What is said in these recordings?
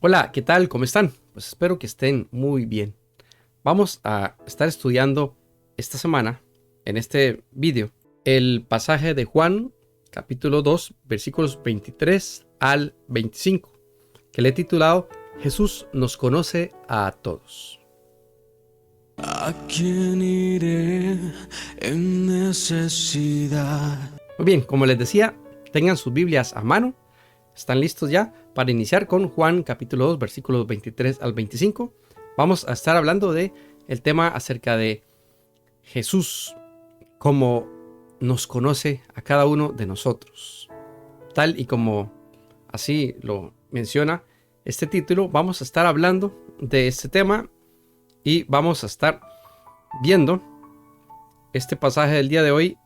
Hola, ¿qué tal? ¿Cómo están? Pues espero que estén muy bien. Vamos a estar estudiando esta semana, en este vídeo, el pasaje de Juan, capítulo 2, versículos 23 al 25, que le he titulado Jesús nos conoce a todos. ¿A quién iré en necesidad? Muy bien, como les decía, tengan sus Biblias a mano. ¿Están listos ya para iniciar con Juan capítulo 2, versículos 23 al 25? Vamos a estar hablando de el tema acerca de Jesús, como nos conoce a cada uno de nosotros. Tal y como así lo menciona este título, vamos a estar hablando de este tema y vamos a estar viendo este pasaje del día de hoy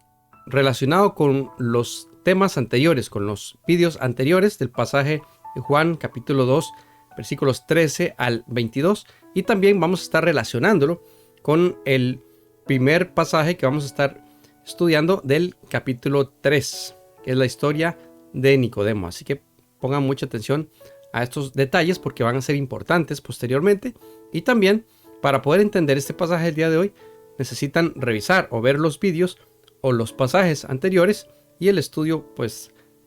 relacionado con los temas anteriores, con los vídeos anteriores del pasaje de Juan capítulo 2, versículos 13 al 22, y también vamos a estar relacionándolo con el primer pasaje que vamos a estar estudiando del capítulo 3, que es la historia de Nicodemo. Así que pongan mucha atención a estos detalles porque van a ser importantes posteriormente, y también para poder entender este pasaje del día de hoy necesitan revisar o ver los vídeos o los pasajes anteriores y el estudio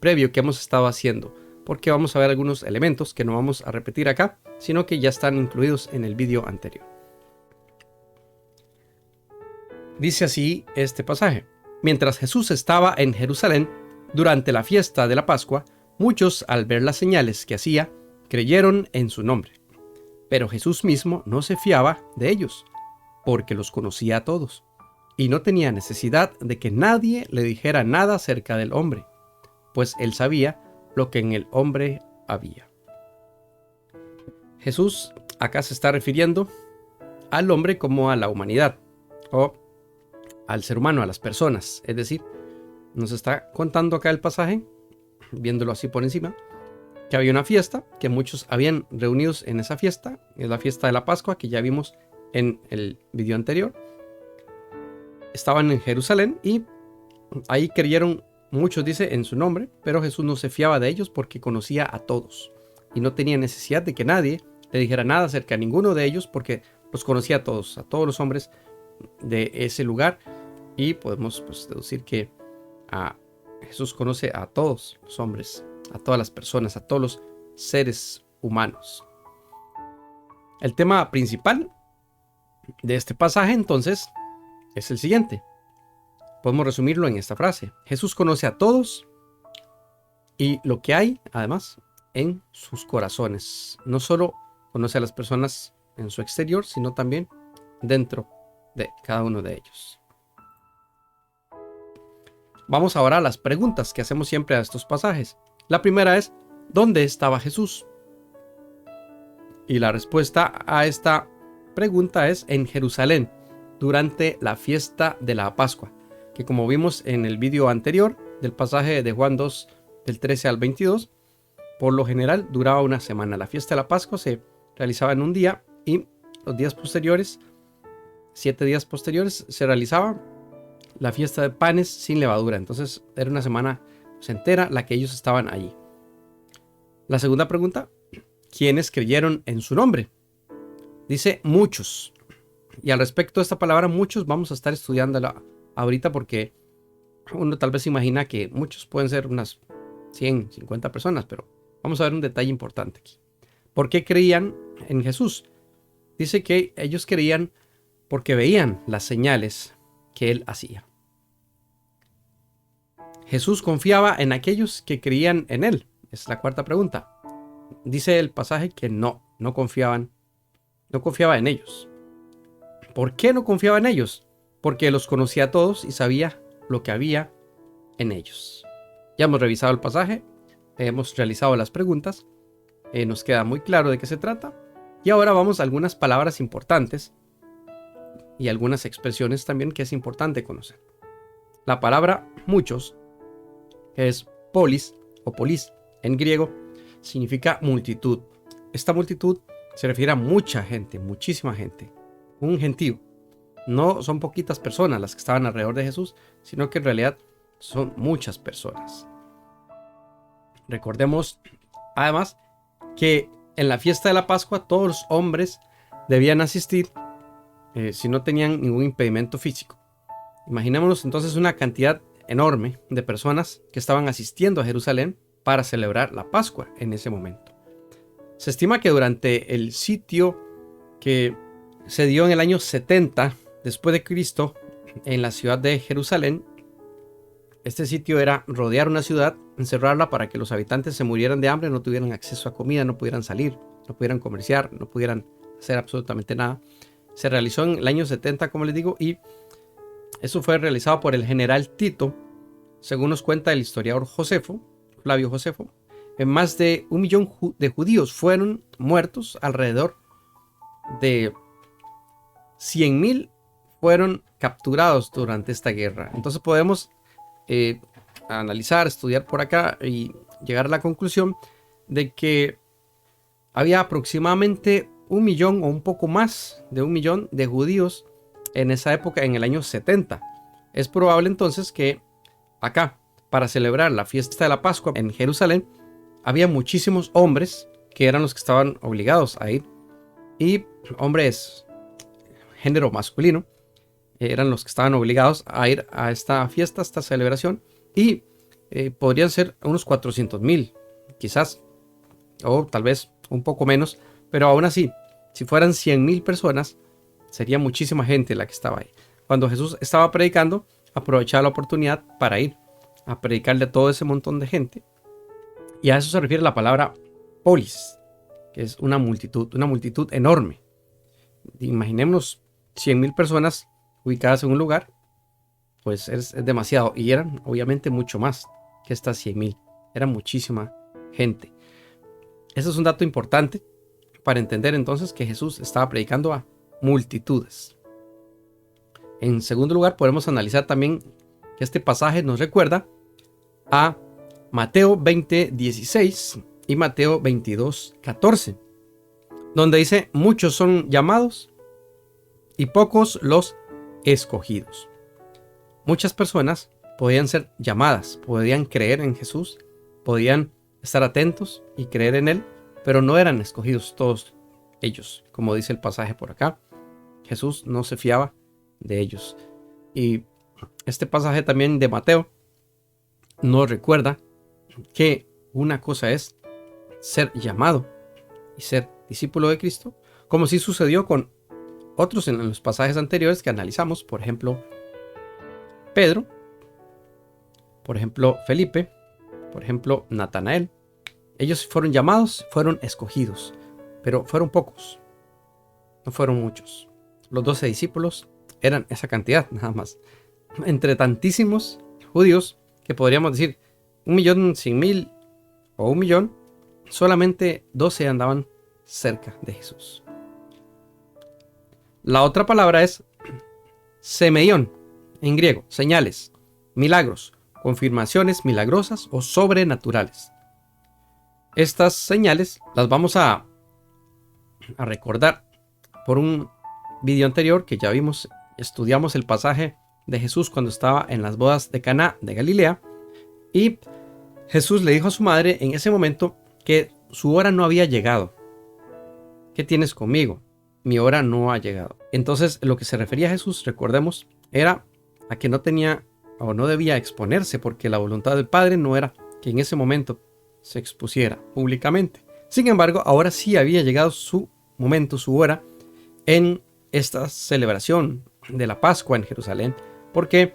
previo que hemos estado haciendo, porque vamos a ver algunos elementos que no vamos a repetir acá, sino que ya están incluidos en el vídeo anterior. Dice así este pasaje: mientras Jesús estaba en Jerusalén durante la fiesta de la Pascua, muchos, al ver las señales que hacía, creyeron en su nombre. Pero Jesús mismo no se fiaba de ellos, porque los conocía a todos, y no tenía necesidad de que nadie le dijera nada acerca del hombre, pues él sabía lo que en el hombre había. Jesús acá se está refiriendo al hombre como a la humanidad, o al ser humano, a las personas. Es decir, nos está contando acá el pasaje, viéndolo así por encima, que había una fiesta, que muchos habían reunidos en esa fiesta, es la fiesta de la Pascua, que ya vimos en el video anterior. Estaban en Jerusalén y ahí creyeron muchos, dice, en su nombre, pero Jesús no se fiaba de ellos porque conocía a todos y no tenía necesidad de que nadie le dijera nada acerca de ninguno de ellos porque los conocía a todos los hombres de ese lugar, y podemos deducir que Jesús conoce a todos los hombres, a todas las personas, a todos los seres humanos. El tema principal de este pasaje entonces es el siguiente. Podemos resumirlo en esta frase: Jesús conoce a todos y lo que hay, además, en sus corazones. No solo conoce a las personas en su exterior, sino también dentro de cada uno de ellos. Vamos ahora a las preguntas que hacemos siempre a estos pasajes. La primera es: ¿dónde estaba Jesús? Y la respuesta a esta pregunta es en Jerusalén, durante la fiesta de la Pascua, que como vimos en el vídeo anterior del pasaje de Juan 2, del 13 al 22, por lo general duraba una semana. La fiesta de la Pascua se realizaba en un día y los días posteriores, 7 días posteriores, se realizaba la fiesta de panes sin levadura. Entonces era una semana entera la que ellos estaban allí. La segunda pregunta: ¿quiénes creyeron en su nombre? Dice muchos. Y al respecto de esta palabra muchos vamos a estar estudiándola ahorita, porque uno tal vez imagina que muchos pueden ser unas 100, 50 personas, pero vamos a ver un detalle importante aquí. ¿Por qué creían en Jesús? Dice que ellos creían porque veían las señales que él hacía. Jesús confiaba en aquellos que creían en él. Es la cuarta pregunta. Dice el pasaje que no confiaba en ellos. ¿Por qué no confiaba en ellos? Porque los conocía a todos y sabía lo que había en ellos. Ya hemos revisado el pasaje, hemos realizado las preguntas, nos queda muy claro de qué se trata, y ahora vamos a algunas palabras importantes y algunas expresiones también que es importante conocer. La palabra muchos, que es polis o polis en griego, significa multitud. Esta multitud se refiere a mucha gente, muchísima gente, un gentío. No son poquitas personas las que estaban alrededor de Jesús, sino que en realidad son muchas personas. Recordemos además que En la fiesta de la Pascua todos los hombres debían asistir si no tenían ningún impedimento físico. Imaginémonos entonces una cantidad enorme de personas que estaban asistiendo a Jerusalén para celebrar la Pascua en ese momento. Se estima que durante el sitio que se dio en el año 70 después de Cristo en la ciudad de Jerusalén, este sitio era rodear una ciudad, encerrarla para que los habitantes se murieran de hambre, no tuvieran acceso a comida, no pudieran salir, no pudieran comerciar, no pudieran hacer absolutamente nada. Se realizó en el año 70, como les digo, y eso fue realizado por el general Tito, según nos cuenta el historiador Flavio Josefo. Más de 1 millón de judíos fueron muertos, alrededor de 100,000 fueron capturados durante esta guerra. Entonces podemos analizar, estudiar por acá y llegar a la conclusión de que había aproximadamente 1 millón o un poco más de 1 millón de judíos en esa época, en el año 70. Es probable entonces que acá, para celebrar la fiesta de la Pascua en Jerusalén, había muchísimos hombres que eran los que estaban obligados a ir, y hombres género masculino eran los que estaban obligados a ir a esta fiesta, a esta celebración, y podrían ser unos 400,000 quizás, o tal vez un poco menos, pero aún así, si fueran 100,000 personas, sería muchísima gente la que estaba ahí. Cuando Jesús estaba predicando, aprovechaba la oportunidad para ir a predicarle a todo ese montón de gente, y a eso se refiere la palabra polis, que es una multitud enorme. Imaginémonos 100,000 personas ubicadas en un lugar, pues es demasiado, y eran obviamente mucho más que estas 100,000, era muchísima gente. Eso es un dato importante para entender entonces que Jesús estaba predicando a multitudes. En segundo lugar, podemos analizar también que este pasaje nos recuerda a Mateo 20:16 y Mateo 22:14, donde dice: muchos son llamados y pocos los escogidos. Muchas personas podían ser llamadas, podían creer en Jesús, podían estar atentos y creer en Él, pero no eran escogidos todos ellos. Como dice el pasaje por acá, Jesús no se fiaba de ellos. Y este pasaje también de Mateo nos recuerda que una cosa es ser llamado y ser discípulo de Cristo, como sí sucedió con otros en los pasajes anteriores que analizamos, por ejemplo Pedro, por ejemplo Felipe, por ejemplo Natanael. Ellos fueron llamados, fueron escogidos, pero fueron pocos, no fueron muchos. Los 12 discípulos eran esa cantidad nada más, entre tantísimos judíos que podríamos decir 1,100,000 o 1 millón, solamente 12 andaban cerca de Jesús. La otra palabra es semeión, en griego, señales, milagros, confirmaciones milagrosas o sobrenaturales. Estas señales las vamos a recordar por un video anterior que ya vimos. Estudiamos el pasaje de Jesús cuando estaba en las bodas de Caná de Galilea, y Jesús le dijo a su madre en ese momento que su hora no había llegado. ¿Qué tienes conmigo? Mi hora no ha llegado. Entonces, lo que se refería a Jesús, recordemos, era a que no tenía o no debía exponerse, porque la voluntad del Padre no era que en ese momento se expusiera públicamente. Sin embargo, ahora sí había llegado su momento, su hora, en esta celebración de la Pascua en Jerusalén. ¿Por qué?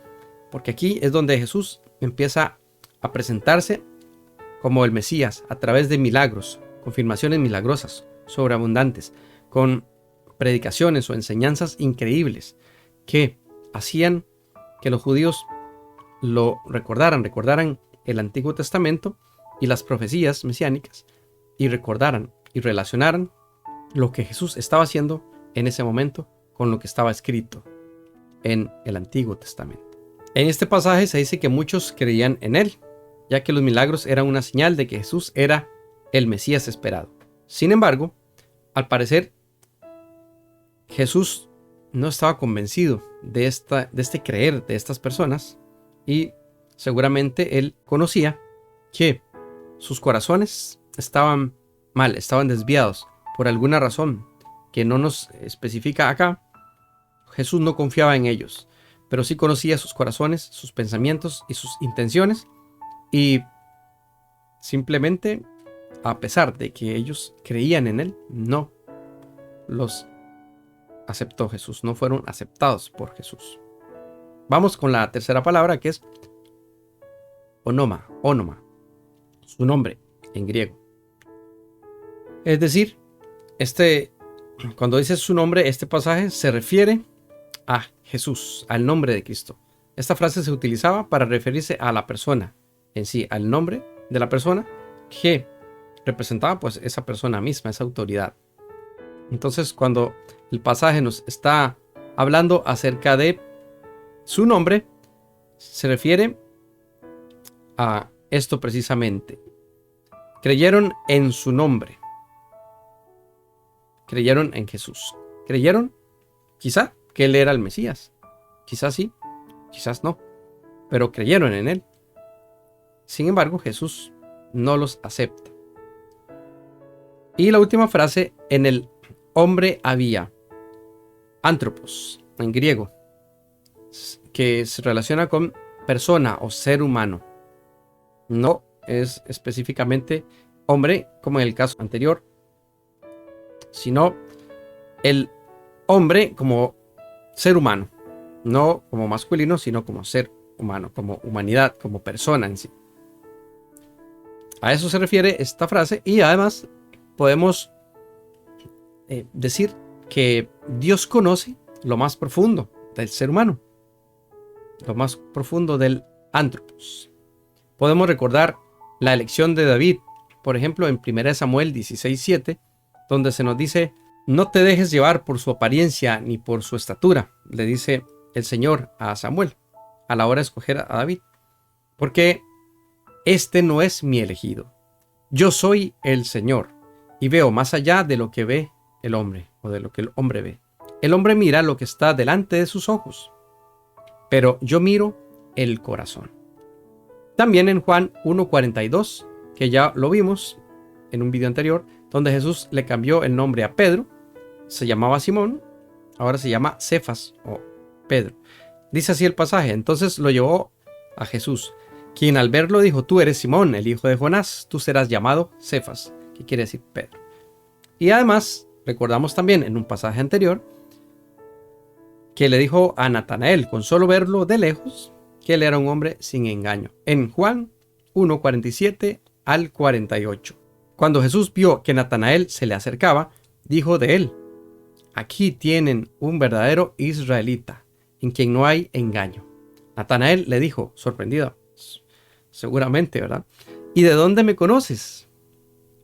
Porque aquí es donde Jesús empieza a presentarse como el Mesías a través de milagros, confirmaciones milagrosas, sobreabundantes, con predicaciones o enseñanzas increíbles que hacían que los judíos lo recordaran el Antiguo Testamento y las profecías mesiánicas, y recordaran y relacionaran lo que Jesús estaba haciendo en ese momento con lo que estaba escrito en el Antiguo Testamento. En este pasaje se dice que muchos creían en él, ya que los milagros eran una señal de que Jesús era el Mesías esperado. Sin embargo, al parecer, Jesús no estaba convencido de este creer de estas personas, y seguramente él conocía que sus corazones estaban mal, estaban desviados por alguna razón que no nos especifica acá, Jesús no confiaba en ellos, pero sí conocía sus corazones, sus pensamientos y sus intenciones, y simplemente, a pesar de que ellos creían en él, no los aceptó Jesús, no fueron aceptados por Jesús. Vamos con la tercera palabra, que es onoma, su nombre en griego. Es decir, cuando dice su nombre, este pasaje se refiere a Jesús, al nombre de Cristo. Esta frase se utilizaba para referirse a la persona en sí, al nombre de la persona que representaba pues esa persona misma, esa autoridad. Entonces, cuando el pasaje nos está hablando acerca de su nombre, se refiere a esto precisamente. Creyeron en su nombre. Creyeron en Jesús. Creyeron, quizá, que él era el Mesías. Quizás sí, quizás no. Pero creyeron en él. Sin embargo, Jesús no los acepta. Y la última frase, en el hombre había, anthropos, en griego, que se relaciona con persona o ser humano. No es específicamente hombre, como en el caso anterior, sino el hombre como ser humano, no como masculino, sino como ser humano, como humanidad, como persona en sí. A eso se refiere esta frase, y además podemos decir que Dios conoce lo más profundo del ser humano, lo más profundo del anthropos. Podemos recordar la elección de David, por ejemplo, en 1 Samuel 16:7, donde se nos dice: no te dejes llevar por su apariencia ni por su estatura, le dice el Señor a Samuel a la hora de escoger a David, porque este no es mi elegido. Yo soy el Señor y veo más allá de lo que ve el hombre o de lo que el hombre ve. El hombre mira lo que está delante de sus ojos, pero yo miro el corazón. También en Juan 1:42, que ya lo vimos en un video anterior, donde Jesús le cambió el nombre a Pedro. Se llamaba Simón, ahora se llama Cefas o Pedro. Dice así el pasaje: entonces lo llevó a Jesús, quien al verlo dijo: tú eres Simón, el hijo de Jonás, tú serás llamado Cefas, que quiere decir Pedro. Y además, recordamos también en un pasaje anterior, que le dijo a Natanael, con solo verlo de lejos, que él era un hombre sin engaño. En Juan 1:47 al 48. Cuando Jesús vio que Natanael se le acercaba, dijo de él: aquí tienen un verdadero israelita, en quien no hay engaño. Natanael le dijo, sorprendido, seguramente, ¿verdad? ¿Y de dónde me conoces?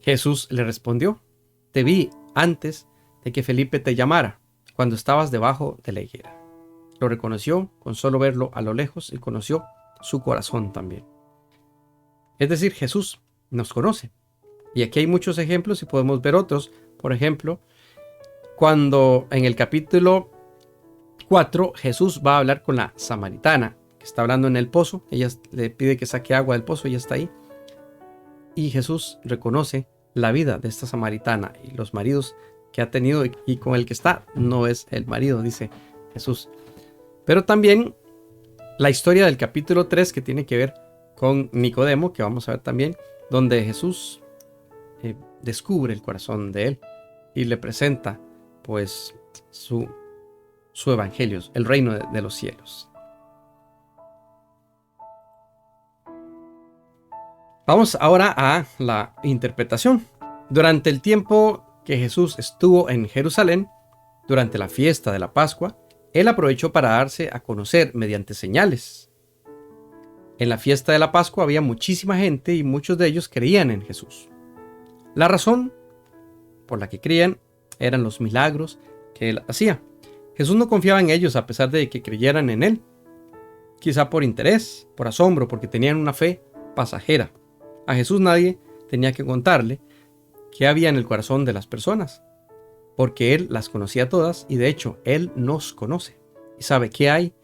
Jesús le respondió: te vi antes de que Felipe te llamara, cuando estabas debajo de la higuera. Lo reconoció con solo verlo a lo lejos y conoció su corazón también. Es decir, Jesús nos conoce. Y aquí hay muchos ejemplos y podemos ver otros. Por ejemplo, cuando en el capítulo 4 Jesús va a hablar con la samaritana, que está hablando en el pozo. Ella le pide que saque agua del pozo, ella está ahí. Y Jesús reconoce la vida de esta samaritana y los maridos que ha tenido, y con el que está no es el marido, dice Jesús. Pero también la historia del capítulo 3, que tiene que ver con Nicodemo, que vamos a ver también, donde Jesús descubre el corazón de él y le presenta pues su evangelio, el reino de los cielos. Vamos ahora a la interpretación. Durante el tiempo que Jesús estuvo en Jerusalén, durante la fiesta de la Pascua, él aprovechó para darse a conocer mediante señales. En la fiesta de la Pascua había muchísima gente y muchos de ellos creían en Jesús. La razón por la que creían eran los milagros que él hacía. Jesús no confiaba en ellos a pesar de que creyeran en él. Quizá por interés, por asombro, porque tenían una fe pasajera. A Jesús nadie tenía que contarle qué había en el corazón de las personas, porque él las conocía todas, y de hecho él nos conoce y sabe qué hay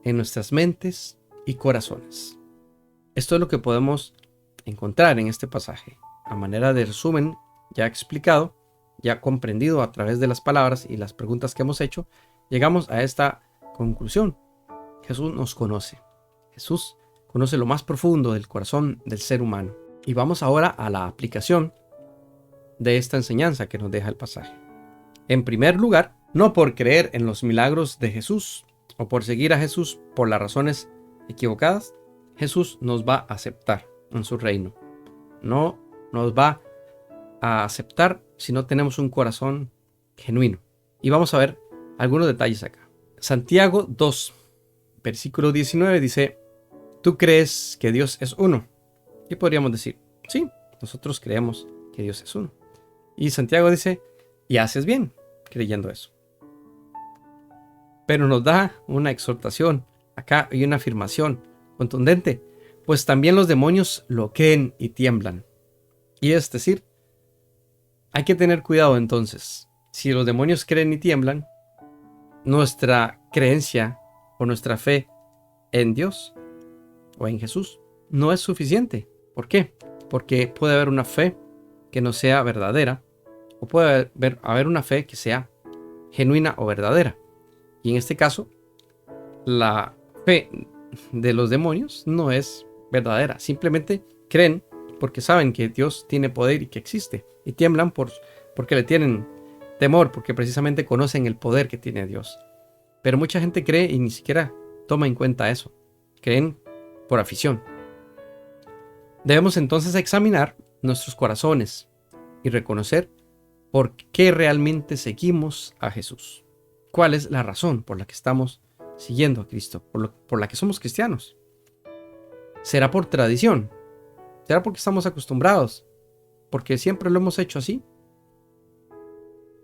en nuestras mentes y corazones. Esto es lo que podemos encontrar en este pasaje. A manera de resumen, ya explicado, ya comprendido a través de las palabras y las preguntas que hemos hecho, llegamos a esta conclusión. Jesús nos conoce. Jesús conoce lo más profundo del corazón del ser humano. Y vamos ahora a la aplicación de esta enseñanza que nos deja el pasaje. En primer lugar, no por creer en los milagros de Jesús o por seguir a Jesús por las razones equivocadas, Jesús nos va a aceptar en su reino. No nos va a aceptar si no tenemos un corazón genuino. Y vamos a ver algunos detalles acá. Santiago 2, versículo 19 dice: ¿tú crees que Dios es uno? Y podríamos decir, sí, nosotros creemos que Dios es uno. Y Santiago dice, y haces bien creyendo eso. Pero nos da una exhortación acá y una afirmación contundente, pues también los demonios lo creen y tiemblan. Y es decir, hay que tener cuidado entonces. Si los demonios creen y tiemblan, nuestra creencia o nuestra fe en Dios o en Jesús no es suficiente. ¿Por qué? Porque puede haber una fe que no sea verdadera, o puede haber una fe que sea genuina o verdadera. Y en este caso, la fe de los demonios no es verdadera. Simplemente creen porque saben que Dios tiene poder y que existe. Y tiemblan porque le tienen temor, porque precisamente conocen el poder que tiene Dios. Pero mucha gente cree y ni siquiera toma en cuenta eso. Creen por afición. Debemos entonces examinar nuestros corazones y reconocer por qué realmente seguimos a Jesús. ¿Cuál es la razón por la que estamos siguiendo a Cristo? Por la que somos cristianos. ¿Será por tradición? ¿Será porque estamos acostumbrados? ¿Porque siempre lo hemos hecho así?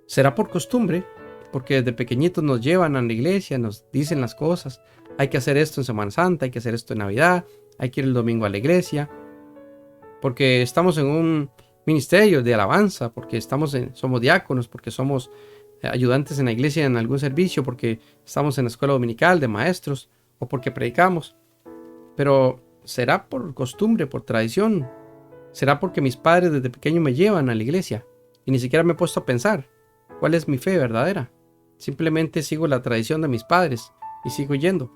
¿Será por costumbre? Porque desde pequeñitos nos llevan a la iglesia, nos dicen las cosas. Hay que hacer esto en Semana Santa, hay que hacer esto en Navidad, hay que ir el domingo a la iglesia. Porque estamos en un ministerio de alabanza, porque somos diáconos, porque somos ayudantes en la iglesia en algún servicio, porque estamos en la escuela dominical de maestros, o porque predicamos. Pero ¿será por costumbre, por tradición? ¿Será porque mis padres desde pequeño me llevan a la iglesia y ni siquiera me he puesto a pensar cuál es mi fe verdadera? Simplemente sigo la tradición de mis padres y sigo yendo.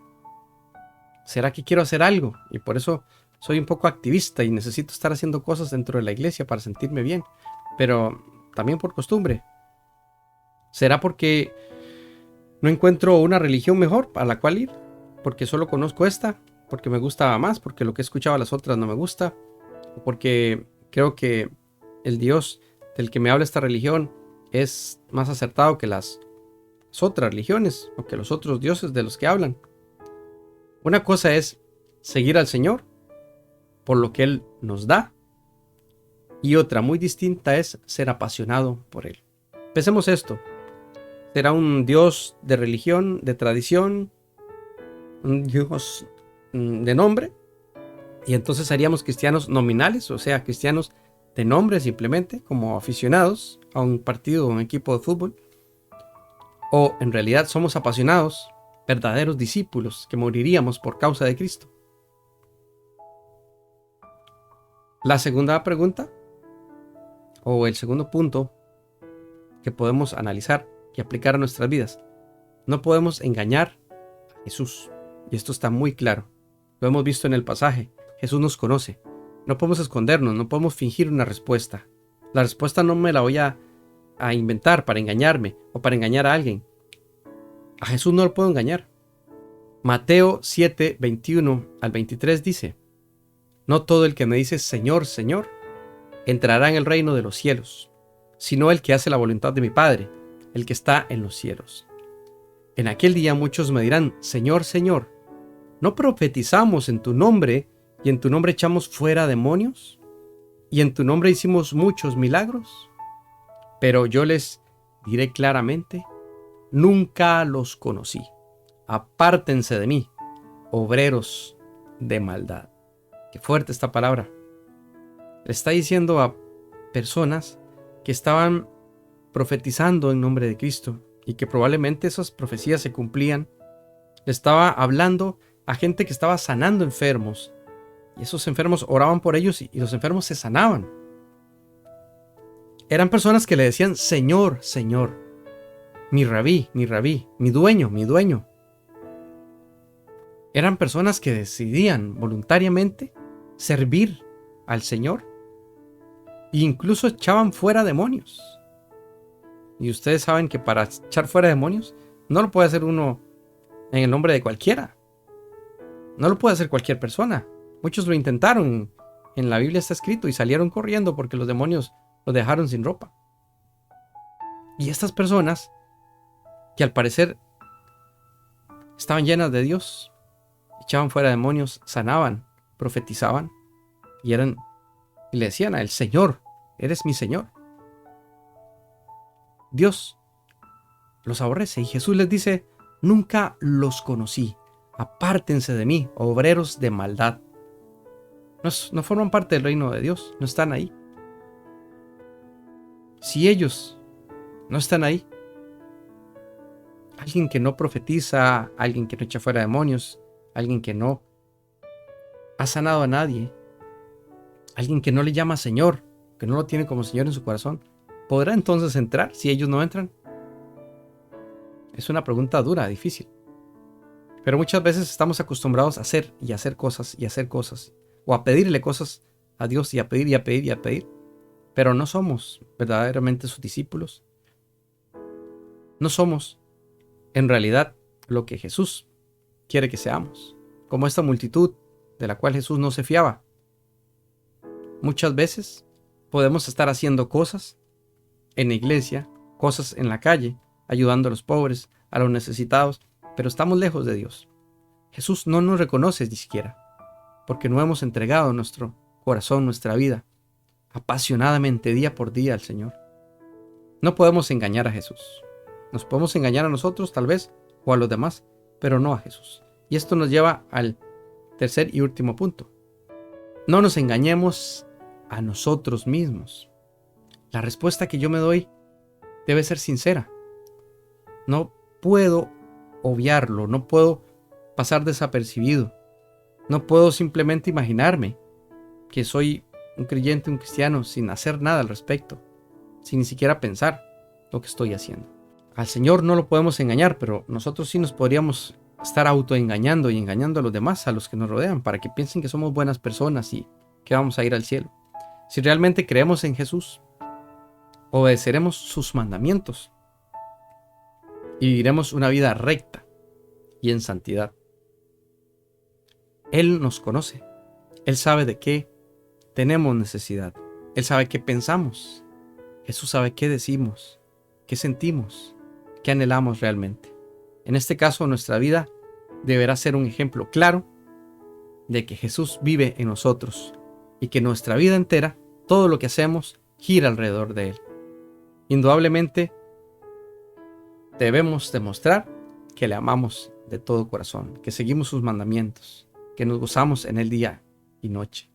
¿Será que quiero hacer algo y por eso soy un poco activista y necesito estar haciendo cosas dentro de la iglesia para sentirme bien? Pero también por costumbre. ¿Será porque no encuentro una religión mejor a la cual ir? Porque solo conozco esta, porque me gusta más, porque lo que he escuchado a las otras no me gusta, o porque creo que el Dios del que me habla esta religión es más acertado que las otras religiones o que los otros dioses de los que hablan. Una cosa es seguir al Señor por lo que Él nos da, y otra muy distinta es ser apasionado por Él. Pensemos esto. ¿Será un Dios de religión, de tradición, un Dios de nombre? Y entonces seríamos cristianos nominales, o sea, cristianos de nombre simplemente, como aficionados a un partido o un equipo de fútbol. O en realidad somos apasionados, verdaderos discípulos que moriríamos por causa de Cristo. La segunda pregunta, o el segundo punto que podemos analizar y aplicar a nuestras vidas: no podemos engañar a Jesús. Y esto está muy claro. Lo hemos visto en el pasaje. Jesús nos conoce. No podemos escondernos, no podemos fingir una respuesta. La respuesta no me la voy a inventar para engañarme o para engañar a alguien. A Jesús no lo puedo engañar. Mateo 7, 21 al 23 dice: no todo el que me dice Señor, Señor, entrará en el reino de los cielos, sino el que hace la voluntad de mi Padre, el que está en los cielos. En aquel día muchos me dirán, Señor, Señor, ¿no profetizamos en tu nombre y en tu nombre echamos fuera demonios? ¿Y en tu nombre hicimos muchos milagros? Pero yo les diré claramente, nunca los conocí. Apártense de mí, obreros de maldad. Qué fuerte esta palabra. Le está diciendo a personas que estaban profetizando en nombre de Cristo y que probablemente esas profecías se cumplían. Le estaba hablando a gente que estaba sanando enfermos, y esos enfermos oraban por ellos y los enfermos se sanaban. Eran personas que le decían Señor, Señor, mi rabí, mi dueño, mi dueño. Eran personas que decidían voluntariamente servir al Señor e incluso echaban fuera demonios. Y ustedes saben que para echar fuera demonios no lo puede hacer uno en el nombre de cualquiera. No lo puede hacer cualquier persona. Muchos lo intentaron. En la Biblia está escrito y salieron corriendo porque los demonios los dejaron sin ropa. Y estas personas, que al parecer estaban llenas de Dios, echaban fuera demonios, sanaban, profetizaban y le decían a él: Señor, eres mi Señor. Dios los aborrece y Jesús les dice: nunca los conocí, apártense de mí, obreros de maldad. No forman parte del reino de Dios, no están ahí. Si ellos no están ahí, alguien que no profetiza, alguien que no echa fuera demonios, alguien que no ha sanado a nadie, alguien que no le llama Señor, que no lo tiene como Señor en su corazón, ¿podrá entonces entrar si ellos no entran? Es una pregunta dura, difícil. Pero muchas veces estamos acostumbrados a hacer y hacer cosas y hacer cosas, o a pedirle cosas a Dios y a pedir y a pedir y a pedir. Pero no somos verdaderamente sus discípulos. No somos en realidad lo que Jesús quiere que seamos, como esta multitud de la cual Jesús no se fiaba. Muchas veces podemos estar haciendo cosas en la iglesia, cosas en la calle, ayudando a los pobres, a los necesitados, pero estamos lejos de Dios. Jesús no nos reconoce ni siquiera, porque no hemos entregado nuestro corazón, nuestra vida, apasionadamente día por día al Señor. No podemos engañar a Jesús. Nos podemos engañar a nosotros tal vez, o a los demás, pero no a Jesús. Y esto nos lleva al tercer y último punto. No nos engañemos a nosotros mismos. La respuesta que yo me doy debe ser sincera. No puedo obviarlo, no puedo pasar desapercibido. No puedo simplemente imaginarme que soy un creyente, un cristiano, sin hacer nada al respecto, sin ni siquiera pensar lo que estoy haciendo. Al Señor no lo podemos engañar, pero nosotros sí nos podríamos estar autoengañando y engañando a los demás, a los que nos rodean, para que piensen que somos buenas personas y que vamos a ir al cielo. Si realmente creemos en Jesús, obedeceremos sus mandamientos y viviremos una vida recta y en santidad. Él nos conoce. Él sabe de qué tenemos necesidad. Él sabe qué pensamos. Jesús sabe qué decimos, qué sentimos, qué anhelamos realmente. En este caso, nuestra vida deberá ser un ejemplo claro de que Jesús vive en nosotros y que nuestra vida entera, todo lo que hacemos, gira alrededor de Él. Indudablemente, debemos demostrar que le amamos de todo corazón, que seguimos sus mandamientos, que nos gozamos en Él día y noche.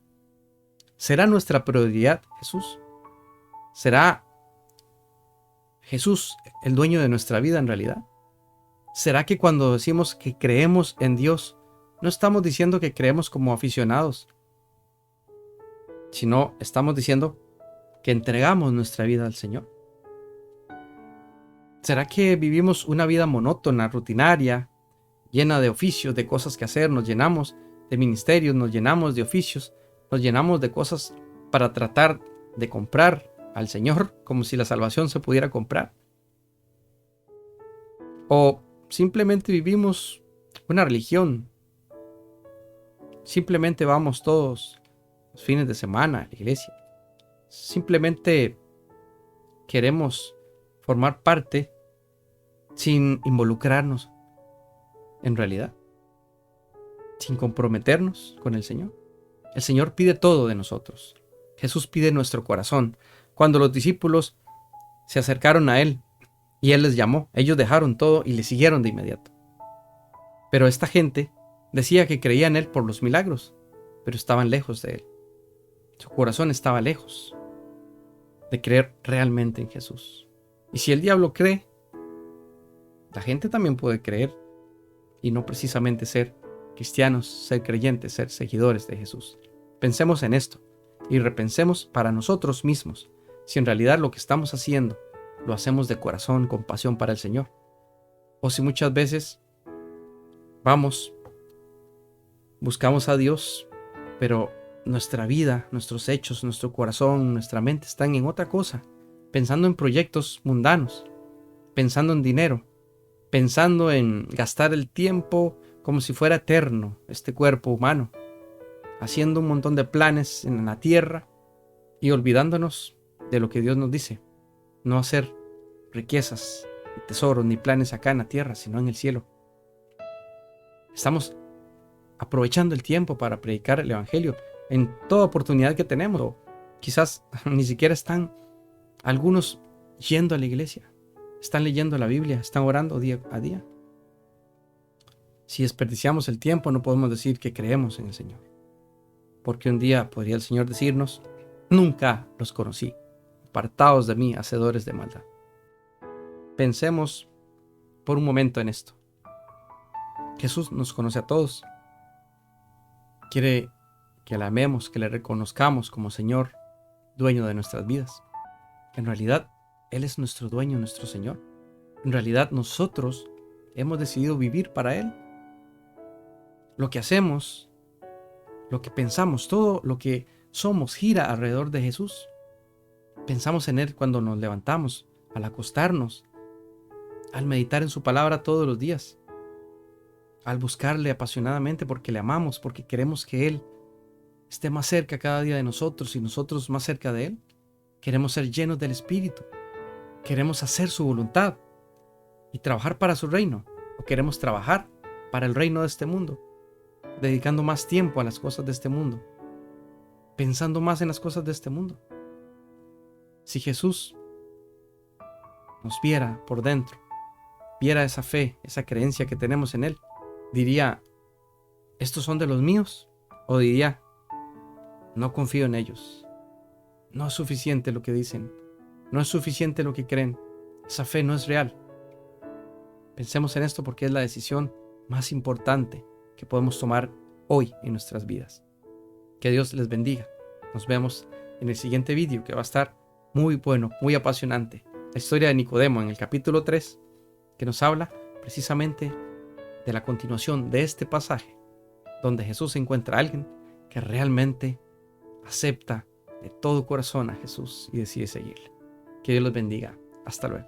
¿Será nuestra prioridad Jesús? ¿Será Jesús el dueño de nuestra vida en realidad? ¿Será que cuando decimos que creemos en Dios, no estamos diciendo que creemos como aficionados, sino estamos diciendo que entregamos nuestra vida al Señor? ¿Será que vivimos una vida monótona, rutinaria, llena de oficios, de cosas que hacer? Nos llenamos de ministerios, nos llenamos de oficios, nos llenamos de cosas para tratar de comprar al Señor, como si la salvación se pudiera comprar. O simplemente vivimos una religión. Simplemente vamos todos los fines de semana a la iglesia. Simplemente queremos formar parte sin involucrarnos en realidad, sin comprometernos con el Señor. El Señor pide todo de nosotros. Jesús pide nuestro corazón. Cuando los discípulos se acercaron a Él y Él les llamó, ellos dejaron todo y le siguieron de inmediato. Pero esta gente decía que creía en Él por los milagros, pero estaban lejos de Él. Su corazón estaba lejos de creer realmente en Jesús. Y si el diablo cree, la gente también puede creer y no precisamente ser cristianos, ser creyentes, ser seguidores de Jesús. Pensemos en esto y repensemos para nosotros mismos si en realidad lo que estamos haciendo lo hacemos de corazón, con pasión para el Señor. O si muchas veces buscamos a Dios, pero nuestra vida, nuestros hechos, nuestro corazón, nuestra mente están en otra cosa, pensando en proyectos mundanos, pensando en dinero, pensando en gastar el tiempo como si fuera eterno este cuerpo humano, haciendo un montón de planes en la tierra y olvidándonos de lo que Dios nos dice, no hacer riquezas, ni tesoros, ni planes acá en la tierra, sino en el cielo. Estamos aprovechando el tiempo para predicar el Evangelio en toda oportunidad que tenemos, o quizás ni siquiera están algunos yendo a la iglesia, están leyendo la Biblia, están orando día a día. Si desperdiciamos el tiempo, no podemos decir que creemos en el Señor, porque un día podría el Señor decirnos: nunca los conocí, apartados de mí, hacedores de maldad. Pensemos por un momento en esto. Jesús nos conoce a todos. Quiere que le amemos, que le reconozcamos como Señor, dueño de nuestras vidas. En realidad, Él es nuestro dueño, nuestro Señor. En realidad, nosotros hemos decidido vivir para Él. Lo que hacemos, lo que pensamos, todo lo que somos gira alrededor de Jesús. Pensamos en Él cuando nos levantamos, al acostarnos, al meditar en su palabra todos los días, al buscarle apasionadamente porque le amamos, porque queremos que Él esté más cerca cada día de nosotros y nosotros más cerca de Él. Queremos ser llenos del Espíritu. Queremos hacer su voluntad y trabajar para su reino. O queremos trabajar para el reino de este mundo, dedicando más tiempo a las cosas de este mundo, pensando más en las cosas de este mundo. Si Jesús nos viera por dentro, viera esa fe, esa creencia que tenemos en Él, diría: ¿estos son de los míos? O diría: no confío en ellos. No es suficiente lo que dicen. No es suficiente lo que creen. Esa fe no es real. Pensemos en esto porque es la decisión más importante que podemos tomar hoy en nuestras vidas. Que Dios les bendiga. Nos vemos en el siguiente vídeo, que va a estar muy bueno, muy apasionante. La historia de Nicodemo en el capítulo 3, que nos habla precisamente de la continuación de este pasaje, donde Jesús encuentra a alguien que realmente acepta de todo corazón a Jesús y decide seguirle. Que Dios los bendiga. Hasta luego.